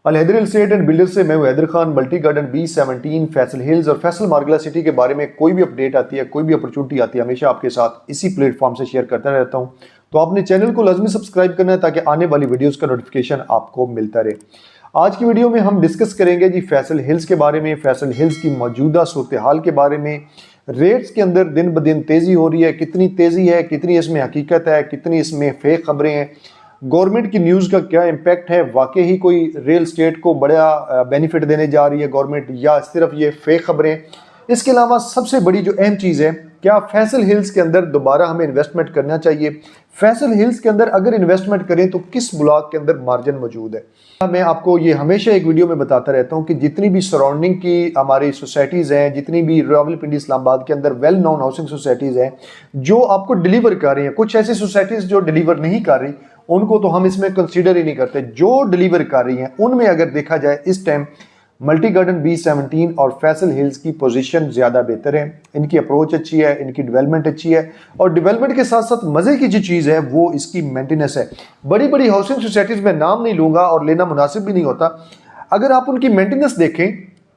अलहदर real estate and builder से मैं हूं Haider Khan. Multi garden B17, Faisal hills और फैसल मार्गला सिटी के बारे में कोई भी अपडेट आती है, कोई भी अपॉर्चुनिटी आती है, हमेशा आपके साथ इसी प्लेटफॉर्म से शेयर करता रहता हूं। तो आपने चैनल को लाजमी सब्सक्राइब करना है ताकि आने वाली वीडियोस का नोटिफिकेशन आपको मिलता रहे। आज की वीडियो में हम डिस्कस करेंगे जी फैसल हिल्स के बारे में, फैसल हिल्स की मौजूदा सूरत हाल के बारे में। रेट्स के अंदर दिन ब दिन तेज़ी हो रही है, कितनी तेज़ी है, कितनी इसमें हकीकत है, कितनी इसमें फेक खबरें हैं, गवर्नमेंट की न्यूज़ का क्या इम्पैक्ट है, वाकई ही कोई रियल स्टेट को बड़ा बेनिफिट देने जा रही है गवर्नमेंट या सिर्फ ये फेक खबरें। इसके अलावा सबसे बड़ी जो अहम चीज़ है, क्या फैसल हिल्स के अंदर दोबारा हमें इन्वेस्टमेंट करना चाहिए, फैसल हिल्स के अंदर अगर इन्वेस्टमेंट करें तो किस ब्लॉक के अंदर मार्जिन मौजूद है। मैं आपको ये हमेशा एक वीडियो में बताता रहता हूँ कि जितनी भी सराउंडिंग की हमारी सोसाइटीज़ हैं, जितनी भी रावलपिंडी इस्लामाबाद के अंदर वेल नोन हाउसिंग सोसाइटीज़ हैं जो आपको डिलीवर कर रही हैं, कुछ ऐसी सोसाइटीज़ जो डिलीवर नहीं कर रही उनको तो हम इसमें कंसीडर ही नहीं करते। जो डिलीवर कर रही हैं उनमें अगर देखा जाए इस टाइम मल्टी गार्डन B17 और फैसल हिल्स की पोजीशन ज़्यादा बेहतर है। इनकी अप्रोच अच्छी है, इनकी डेवलपमेंट अच्छी है और डेवलपमेंट के साथ साथ मज़े की जो चीज़ है वो इसकी मेंटेनेंस है। बड़ी बड़ी हाउसिंग सोसाइटीज़ में नाम नहीं लूँगा और लेना मुनासिब भी नहीं होता। अगर आप उनकी मेंटेनेंस देखें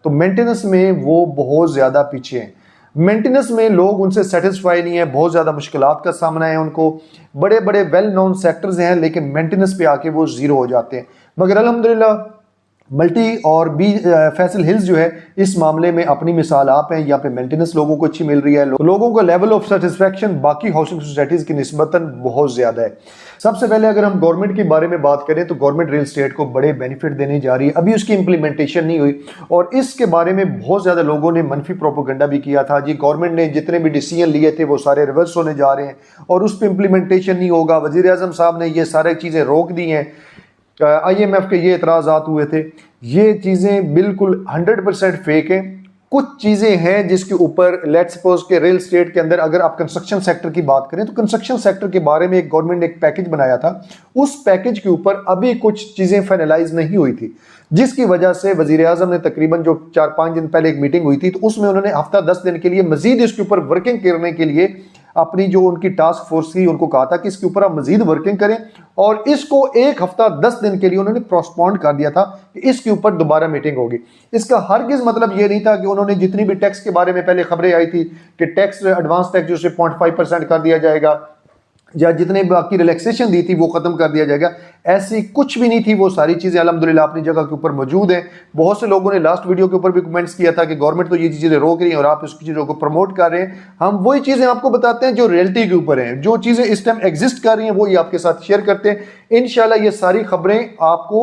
तो मेंटेनेंस में वो बहुत ज़्यादा पीछे हैं। मेंटेनेंस में लोग उनसे सेटिस्फाई नहीं है, बहुत ज़्यादा मुश्किलात का सामना है उनको। बड़े बड़े वेल नोन सेक्टर्स हैं लेकिन मेंटेनेंस पे आके वो ज़ीरो हो जाते हैं। मगर अल्हम्दुलिल्लाह मल्टी और फैसल हिल्स जो है इस मामले में अपनी मिसाल आप हैं। यहाँ पे मेंटेनेंस लोगों को अच्छी मिल रही है, लोगों का लेवल ऑफ सेटिस्फैक्शन बाकी हाउसिंग सोसाइटीज़ की निस्बतन बहुत ज़्यादा है। सबसे पहले अगर हम गवर्नमेंट के बारे में बात करें तो गवर्नमेंट रियल एस्टेट को बड़े बेनिफिट देने जा रही है, अभी उसकी इंप्लीमेंटेशन नहीं हुई और इसके बारे में बहुत ज़्यादा लोगों ने मनफी प्रोपोगंडा भी किया था जी गवर्नमेंट ने जितने भी डिसीजन लिए थे वो सारे रिवर्स होने जा रहे हैं और उस पर इंप्लीमेंटेशन नहीं होगा। वज़ीर आज़म साहब ने ये सारी चीज़ें रोक दी हैं, IMF के ये एतराज़ात हुए थे। ये चीज़ें बिल्कुल 100% फेक हैं। कुछ चीज़ें हैं जिसके ऊपर लेट्स सपोज के रियल एस्टेट के अंदर अगर आप कंस्ट्रक्शन सेक्टर की बात करें तो कंस्ट्रक्शन सेक्टर के बारे में एक गवर्नमेंट ने एक पैकेज बनाया था, उस पैकेज के ऊपर अभी कुछ चीज़ें फाइनलाइज नहीं हुई थी जिसकी वजह से वज़ीर आज़म ने तकरीबन जो 4-5 दिन पहले एक मीटिंग हुई थी तो उसमें उन्होंने हफ्ता 10 दिन के लिए मजीद इसके ऊपर वर्किंग करने के लिए अपनी जो उनकी टास्क फोर्स थी उनको कहा था कि इसके ऊपर आप मजीद वर्किंग करें और इसको एक हफ्ता 10 दिन के लिए उन्होंने पोस्टपोन कर दिया था कि इसके ऊपर दोबारा मीटिंग होगी। इसका हरगिज़ मतलब ये नहीं था कि उन्होंने जितनी भी टैक्स के बारे में पहले खबरें आई थी कि टैक्स एडवांस टैक्स जो 0.5% कर दिया जाएगा या जितने बाकी रिलैक्सेशन दी थी वो ख़त्म कर दिया जाएगा, ऐसी कुछ भी नहीं थी। वो सारी चीज़ें अल्हम्दुलिल्लाह अपनी जगह के ऊपर मौजूद हैं। बहुत से लोगों ने लास्ट वीडियो के ऊपर भी कमेंट्स किया था कि गवर्नमेंट तो ये चीज़ें रोक रही है और आप इसकी चीज़ों को प्रमोट कर रहे हैं। हम वही चीज़ें आपको बताते हैं जो रियलिटी के ऊपर हैं, जो चीज़ें इस टाइम एग्जिस्ट कर रही हैं वो ये आपके साथ शेयर करते हैं। इंशाल्लाह ये सारी खबरें आपको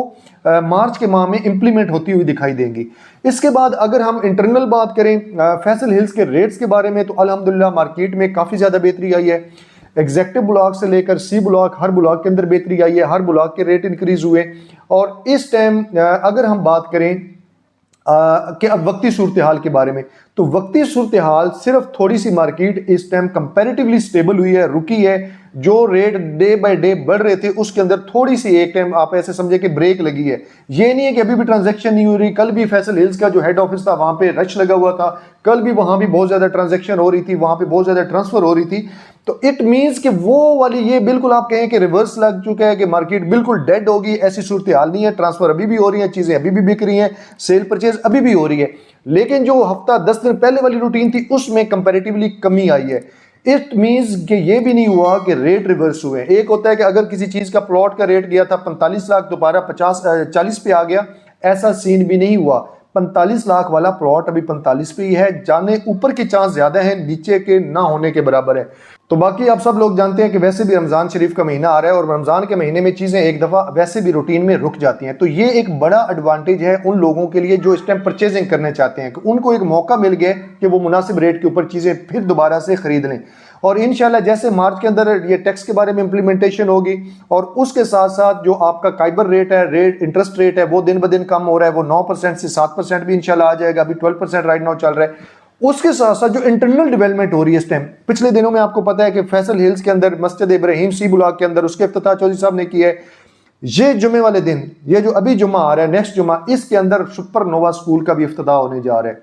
मार्च के माह में इंप्लीमेंट होती हुई दिखाई देंगी। इसके बाद अगर हम इंटरनल बात करें फैसल हिल्स के रेट्स के बारे में तो अल्हम्दुलिल्लाह मार्केट में काफ़ी ज़्यादा बेहतरी आई है। एग्जेक्टिव ब्लॉक से लेकर C ब्लॉक, हर ब्लॉक के अंदर बेहतरी आई है, हर ब्लॉक के रेट इंक्रीज हुए। और इस टाइम अगर हम बात करें कि अब वक्ती सूरत हाल के बारे में तो वक्ती सूरत हाल सिर्फ थोड़ी सी मार्केट इस टाइम कंपैरेटिवली स्टेबल हुई है, रुकी है। जो रेट डे बाय डे बढ़ रहे थे उसके अंदर थोड़ी सी एक टाइम आप ऐसे समझे कि ब्रेक लगी है। ये नहीं है कि अभी भी ट्रांजैक्शन नहीं हो रही। कल भी फैसल हिल्स का जो हेड ऑफिस था वहां पे रश लगा हुआ था, कल भी वहां भी बहुत ज्यादा ट्रांजैक्शन हो रही थी, वहां पे बहुत ज्यादा ट्रांसफर हो रही थी। तो इट मीन्स कि वो वाली ये बिल्कुल आप कहें कि रिवर्स लग चुका है कि मार्केट बिल्कुल डेड होगी, ऐसी सूरत हाल नहीं है। ट्रांसफर अभी भी हो रही है, चीजें अभी भी बिक रही हैं, सेल परचेज अभी भी हो रही है, लेकिन जो हफ्ता 10 दिन पहले वाली रूटीन थी उसमें कंपैरेटिवली कमी आई है। इट मीन्स कि ये भी नहीं हुआ कि रेट रिवर्स हुए। एक होता है कि अगर किसी चीज का प्लॉट का रेट गया था 45 लाख दोबारा 40 पे आ गया, ऐसा सीन भी नहीं हुआ। 45 लाख वाला प्लॉट अभी 45 पे ही है, जाने ऊपर के चांस ज्यादा है, नीचे के ना होने के बराबर है। तो बाकी आप सब लोग जानते हैं कि वैसे भी रमजान शरीफ का महीना आ रहा है और रमजान के महीने में चीजें एक दफा वैसे भी रूटीन में रुक जाती हैं। तो ये एक बड़ा एडवांटेज है उन लोगों के लिए जो इस टाइम परचेजिंग करने चाहते हैं कि उनको एक मौका मिल गया कि वो मुनासिब रेट के ऊपर चीजें फिर दोबारा से खरीद लें। और इंशाल्लाह जैसे मार्च के अंदर ये टैक्स के बारे में इंप्लीमेंटेशन होगी और उसके साथ साथ जो आपका काइबर रेट है, रेट इंटरेस्ट रेट है, वो दिन ब दिन कम हो रहा है, वो 9% से 7% भी इंशाल्लाह आ जाएगा। अभी 12% राइट नाउ चल रहा है। उसके साथ साथ जो इंटरनल डेवलपमेंट हो रही है इस टाइम, पिछले दिनों में आपको पता है कि फैसल हिल्स के अंदर मस्जिद इब्राहिम C ब्लॉक के अंदर उसके इफ्तिताह चौधरी साहब ने किया है। ये जुमे वाले दिन, ये जो अभी जुमा आ रहा है नेक्स्ट जुमा, इसके अंदर सुपर नोवा स्कूल का भी इफ्तिताह होने जा रहा है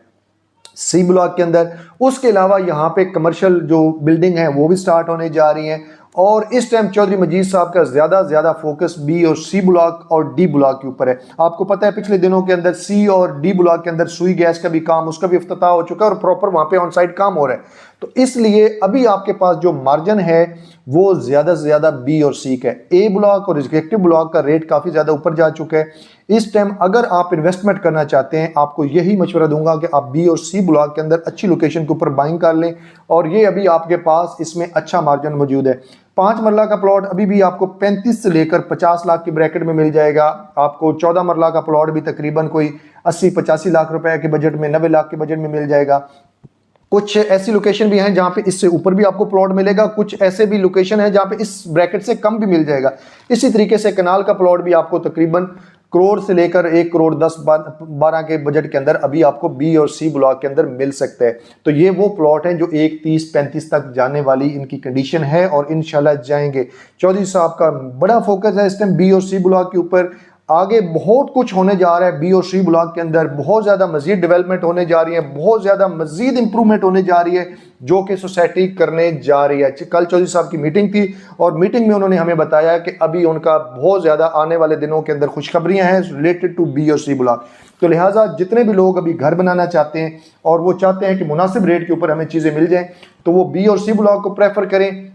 C ब्लॉक के अंदर। उसके अलावा यहाँ पे कमर्शियल जो बिल्डिंग है वो भी स्टार्ट होने जा रही हैं और इस टाइम चौधरी मजीद साहब का ज़्यादा फोकस बी और सी ब्लॉक और डी ब्लॉक के ऊपर है। आपको पता है पिछले दिनों के अंदर सी और डी ब्लॉक के अंदर सुई गैस का भी काम, उसका भी इफ्तिताह हो चुका है और प्रॉपर वहाँ पे ऑन साइड काम हो रहा है। तो इसलिए अभी आपके पास जो मार्जिन है वो ज़्यादा से ज़्यादा बी और सी का है। ए ब्लॉक और एग्जीक्यूटिव ब्लॉक का रेट काफ़ी ज़्यादा ऊपर जा चुका है। इस टाइम अगर आप इन्वेस्टमेंट करना चाहते हैं, आपको यही मशवरा दूंगा कि आप बी और सी ब्लॉक के अंदर अच्छी लोकेशन के ऊपर बाइंग कर लें और ये अभी आपके पास इसमें अच्छा मार्जिन मौजूद है। 5 मरला का प्लॉट अभी भी आपको 35 से लेकर 50 लाख की ब्रैकेट में मिल जाएगा। आपको 14 मरला का प्लॉट भी तकरीबन कोई 80-85 लाख रुपए के बजट में, 90 लाख के बजट में मिल जाएगा। कुछ ऐसी लोकेशन भी हैं जहां पे इससे ऊपर भी आपको प्लॉट मिलेगा, कुछ ऐसे भी लोकेशन है जहां पे इस ब्रैकेट से कम भी मिल जाएगा। इसी तरीके से कनाल का प्लॉट भी आपको तकरीबन करोड़ से लेकर 1 करोड़ 10-12 के बजट के अंदर अभी आपको बी और सी ब्लॉक के अंदर मिल सकता है। तो ये वो प्लॉट हैं जो 1-30-35 तक जाने वाली इनकी कंडीशन है और इंशाल्लाह जाएंगे। चौधरी साहब का बड़ा फोकस है इस टाइम बी और सी ब्लॉक के ऊपर। आगे बहुत कुछ होने जा रहा है बी और सी ब्लॉक के अंदर, बहुत ज़्यादा मजीद डेवलपमेंट होने जा रही है, बहुत ज़्यादा मजीद इंप्रूवमेंट होने जा रही है जो कि सोसाइटी करने जा रही है। कल चौधरी साहब की मीटिंग थी और मीटिंग में उन्होंने हमें बताया कि अभी उनका बहुत ज़्यादा आने वाले दिनों के अंदर खुशखबरियाँ हैं रिलेटेड टू बी और सी ब्लॉक। तो लिहाजा जितने भी लोग अभी घर बनाना चाहते हैं और वो चाहते हैं कि मुनासिब रेट के ऊपर हमें चीज़ें मिल जाएँ तो वो बी और सी ब्लॉक को प्रेफर करें।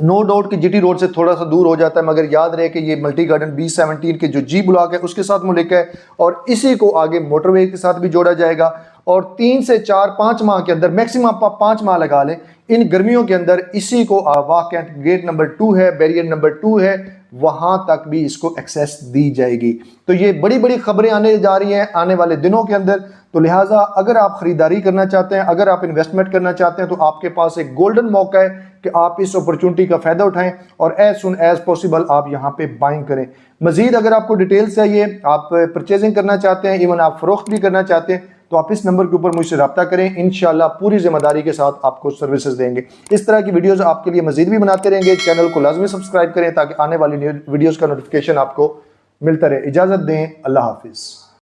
नो डाउट कि जीटी रोड से थोड़ा सा दूर हो जाता है, मगर याद रहे कि ये मल्टी गार्डन B17 के जो जी ब्लॉक है उसके साथ मुल्क है और इसी को आगे मोटरवे के साथ भी जोड़ा जाएगा। और 3 से 4-5 माह के अंदर, मैक्सिमम आप 5 माह लगा लें, इन गर्मियों के अंदर इसी को वाकैंट गेट नंबर 2 है, बैरियर नंबर 2 है, वहां तक भी इसको एक्सेस दी जाएगी। तो ये बड़ी बड़ी खबरें आने जा रही हैं आने वाले दिनों के अंदर। तो लिहाजा अगर आप खरीदारी करना चाहते हैं, अगर आप इन्वेस्टमेंट करना चाहते हैं तो आपके पास एक गोल्डन मौका है कि आप इस अपॉर्चुनिटी का फायदा उठाएं और एज सुन एज पॉसिबल आप यहां पे बाइंग करें। मजीद अगर आपको डिटेल्स चाहिए, आप परचेजिंग करना चाहते हैं, इवन आप फरोख्त भी करना चाहते हैं, तो आप इस नंबर के ऊपर मुझसे रब्ता करें। इंशाल्लाह पूरी जिम्मेदारी के साथ आपको सर्विसेज देंगे। इस तरह की वीडियोस आपके लिए मजीद भी बनाते रहेंगे। चैनल को लाजमी सब्सक्राइब करें ताकि आने वाली वीडियोस का नोटिफिकेशन आपको मिलता रहे। इजाजत दें, अल्लाह हाफिज।